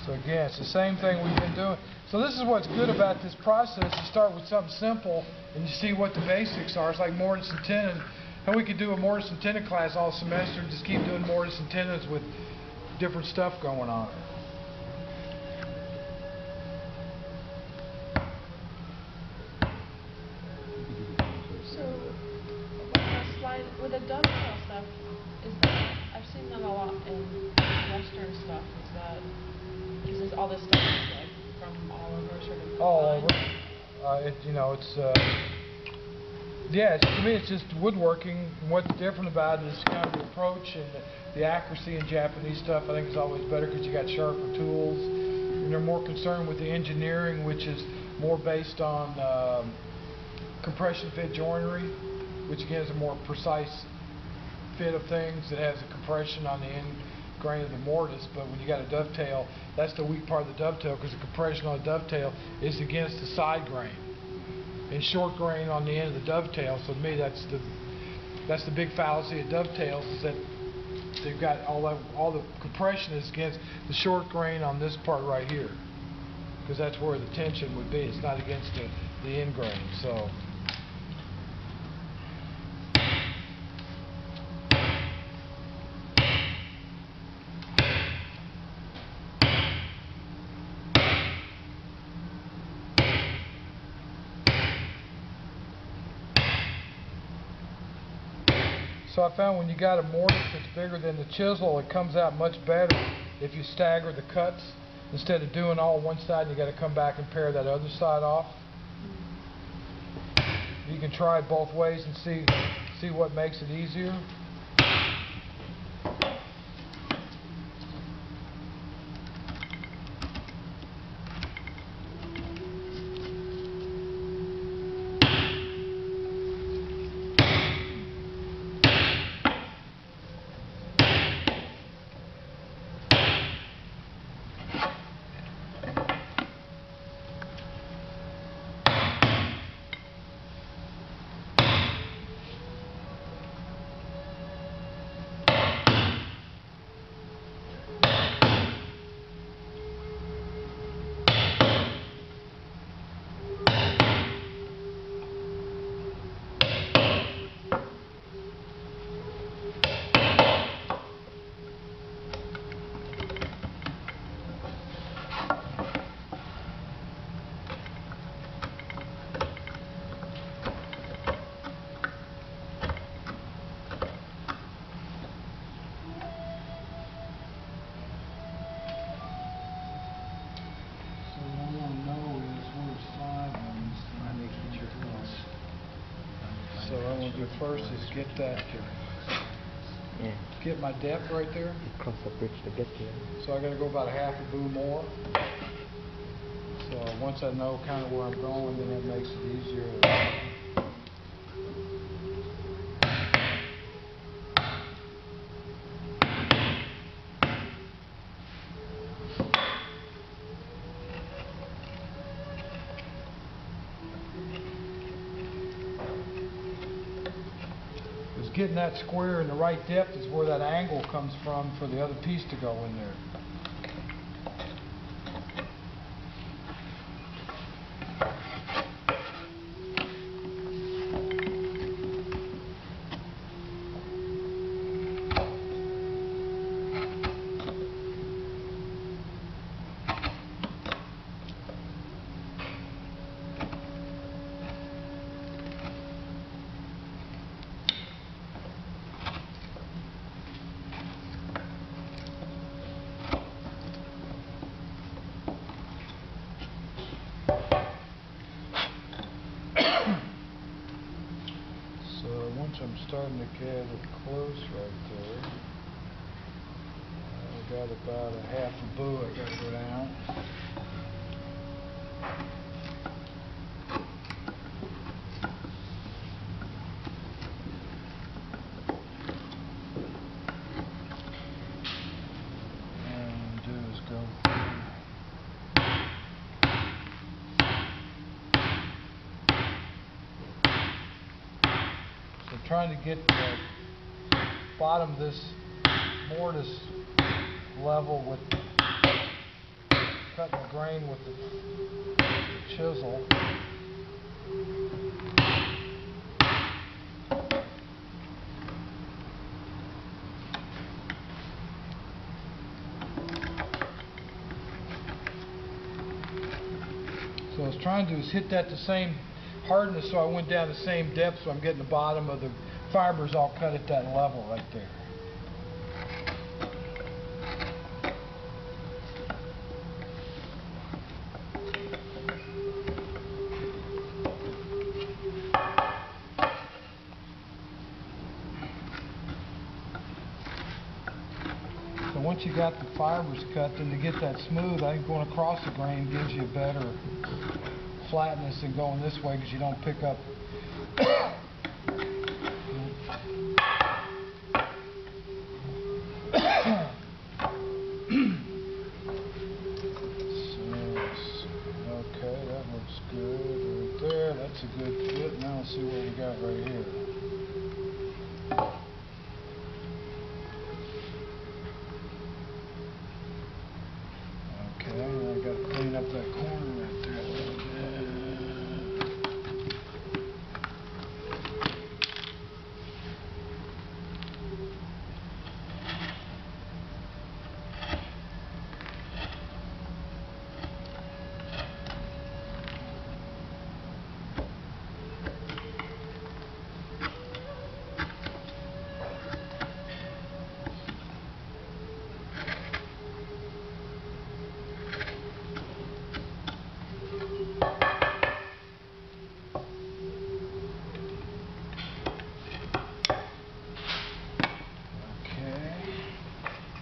So again, it's the same thing we've been doing. So this is what's good about this process. You start with something simple and you see what the basics are. It's like mortise and tenon. And we could do a mortise and tenon class all semester and just keep doing mortise and tenons with different stuff going on. So with the dovetail stuff, I've seen that a lot in Western stuff. Is this all this stuff is like from all over, sort of? All over. Yeah, to me it's just woodworking. And what's different about it is kind of the approach and the accuracy in Japanese stuff. I think is always better because you got sharper tools, and they're more concerned with the engineering, which is more based on compression fit joinery, which again is a more precise fit of things. It has a compression on the end grain of the mortise, but when you got a dovetail, that's the weak part of the dovetail, because the compression on the dovetail is against the side grain and short grain on the end of the dovetail. So to me, that's the big fallacy of dovetails, is that they've got all the compression is against the short grain on this part right here, because that's where the tension would be. It's not against the end grain. So. So I found when you got a mortise that's bigger than the chisel, it comes out much better if you stagger the cuts. Instead of doing all one side, you got to come back and pare that other side off. You can try it both ways and see what makes it easier. So what I want to do first is get get my depth right there. Cross the bridge to get there. So I got to go about a half a boom more. So once I know kind of where I'm going, then it makes it easier. Getting that square in the right depth is where that angle comes from for the other piece to go in there. I'm starting to get it close right there. I got about a half a bow I got to go down. And do is go through. Trying to get the bottom of this mortise level with cutting the grain with the chisel. So I was trying to hit that the same hardness, so I went down the same depth, so I'm getting the bottom of the fibers all cut at that level right there. So once you got the fibers cut, then to get that smooth, I think going across the grain gives you a better flatness than going this way, because you don't pick up okay, that looks good right there. That's a good fit. Now let's see what we got right here. Okay, I got to clean up that corner right there a little bit.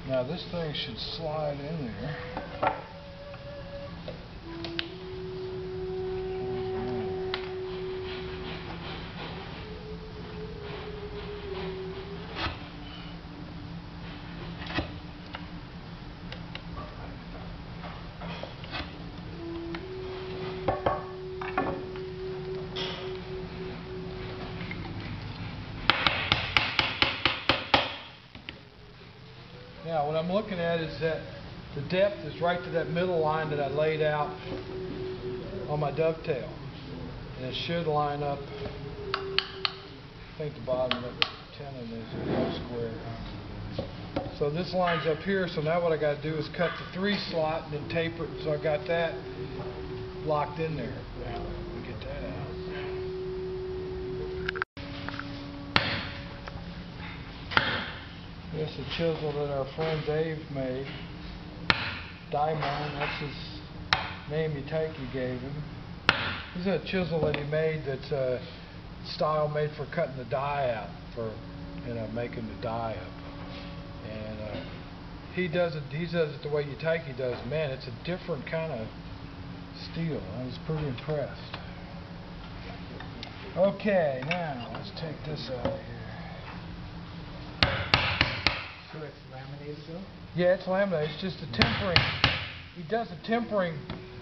Now this thing should slide in there. Now what I'm looking at is that the depth is right to that middle line that I laid out on my dovetail. And it should line up, I think the bottom of the tenon is a square. So this lines up here, so now what I got to do is cut the 3 slot and then taper it, so I got that locked in there. Now let me get that out. This is a chisel that our friend Dave made. Diamond, that's his name he gave him. This is a chisel that he made that's a style made for cutting the die out, for making the die up. And he does it the way Utake does. Man, it's a different kind of steel. I was pretty impressed. Okay, now let's take this out of here. So it's laminated though? Yeah, it's laminated. It's just the tempering. He does the tempering.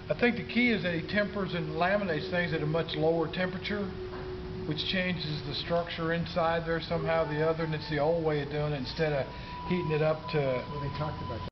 I think the key is that he tempers and laminates things at a much lower temperature, which changes the structure inside there somehow or the other, and it's the old way of doing it instead of heating it up to... Well, they talked about that.